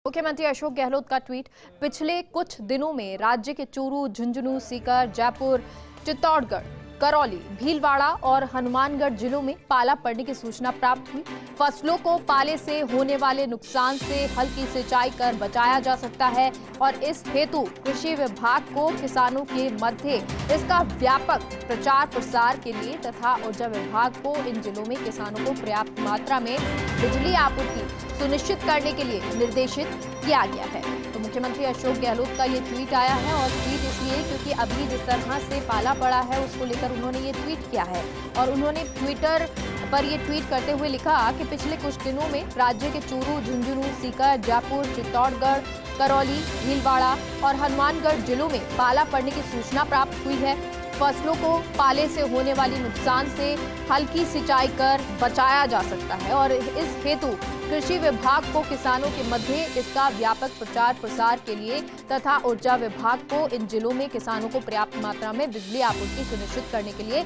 मुख्यमंत्री अशोक गहलोत का ट्वीट। पिछले कुछ दिनों में राज्य के चूरू, झुंझुनू, सीकर, जयपुर, चित्तौड़गढ़, करौली, भीलवाड़ा और हनुमानगढ़ जिलों में पाला पड़ने की सूचना प्राप्त हुई। फसलों को पाले से होने वाले नुकसान से हल्की सिंचाई कर बचाया जा सकता है और इस हेतु कृषि विभाग को किसानों के मध्य इसका व्यापक प्रचार प्रसार के लिए तथा ऊर्जा विभाग को इन जिलों में किसानों को पर्याप्त मात्रा में बिजली आपूर्ति सुनिश्चित करने के लिए निर्देशित किया गया है। तो मुख्यमंत्री अशोक गहलोत का ये ट्वीट आया है और ट्वीट इसलिए क्योंकि अभी जिस तरह से पाला पड़ा है उसको लेकर उन्होंने ये ट्वीट किया है और उन्होंने ट्विटर पर ये ट्वीट करते हुए लिखा कि पिछले कुछ दिनों में राज्य के चूरू, झुंझुनू, सीकर, जयपुर, चित्तौड़गढ़, करौली, भीलवाड़ा और हनुमानगढ़ जिलों में पाला पड़ने की सूचना प्राप्त हुई है। फसलों को पाले से होने वाली नुकसान से हल्की सिंचाई कर बचाया जा सकता है और इस हेतु कृषि विभाग को किसानों के मध्य इसका व्यापक प्रचार प्रसार के लिए तथा ऊर्जा विभाग को इन जिलों में किसानों को पर्याप्त मात्रा में बिजली आपूर्ति सुनिश्चित करने के लिए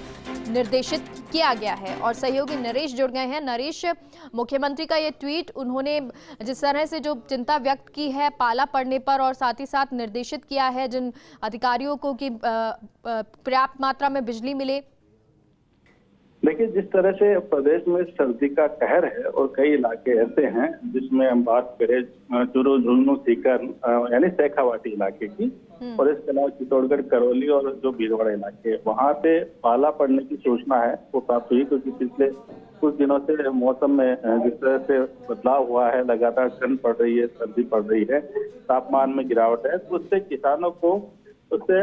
निर्देशित किया गया है। और सहयोगी नरेश जुड़ गए हैं। नरेश, मुख्यमंत्री का ये ट्वीट, उन्होंने जिस तरह से जो चिंता व्यक्त की है पाला पड़ने पर और साथ ही साथ निर्देशित किया है जिन अधिकारियों को कि पर्याप्त मात्रा में बिजली मिले। देखिए, जिस तरह से प्रदेश में सर्दी का कहर है और कई इलाके ऐसे हैं जिसमें हम बात करें चूरू, झुंझुनू, सीकर यानी शेखावाटी इलाके की और इसके अलावा चित्तौड़गढ़, करौली और जो भीलवाड़ा इलाके वहां पे पाला पड़ने की सूचना है वो प्राप्त हुई, क्योंकि पिछले कुछ दिनों से मौसम में जिस तरह से बदलाव हुआ है, लगातार ठंड पड़ रही है, सर्दी पड़ रही है, तापमान में गिरावट है, तो उससे किसानों को उससे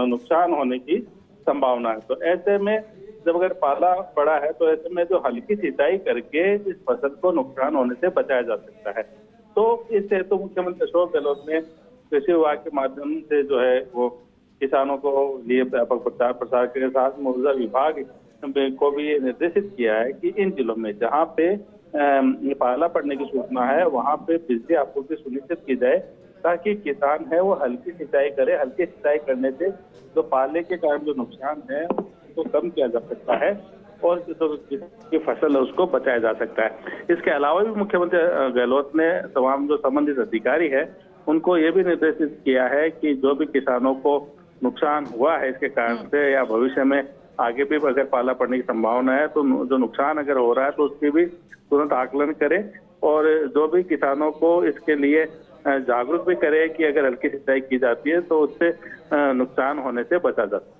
नुकसान होने की संभावना है। तो ऐसे में जब अगर पाला पड़ा है तो ऐसे में जो हल्की सिंचाई करके इस फसल को नुकसान होने से बचाया जा सकता है। तो इस हेतु मुख्यमंत्री अशोक गहलोत ने कृषि विभाग के माध्यम से जो है वो किसानों को लिए व्यापक प्रचार प्रसार के साथ ऊर्जा विभाग को भी ये निर्देशित किया है कि इन जिलों में जहाँ पे पाला पड़ने की सूचना है वहाँ पे बिजली आपूर्ति सुनिश्चित की जाए ताकि किसान है वो हल्की सिंचाई करे। हल्की सिंचाई करने से जो पाले के कारण जो नुकसान है उसको कम किया जा सकता है और जो फसल है उसको बचाया जा सकता है। इसके अलावा भी मुख्यमंत्री गहलोत ने तमाम जो संबंधित अधिकारी है उनको ये भी निर्देशित किया है कि जो भी किसानों को नुकसान हुआ है इसके कारण से या भविष्य में आगे भी अगर पाला पड़ने की संभावना है तो जो नुकसान अगर हो रहा है तो उसकी भी तुरंत आकलन करें और जो भी किसानों को इसके लिए जागरूक भी करे कि अगर हल्की सिंचाई की जाती है तो उससे नुकसान होने से बचा जा सकता है।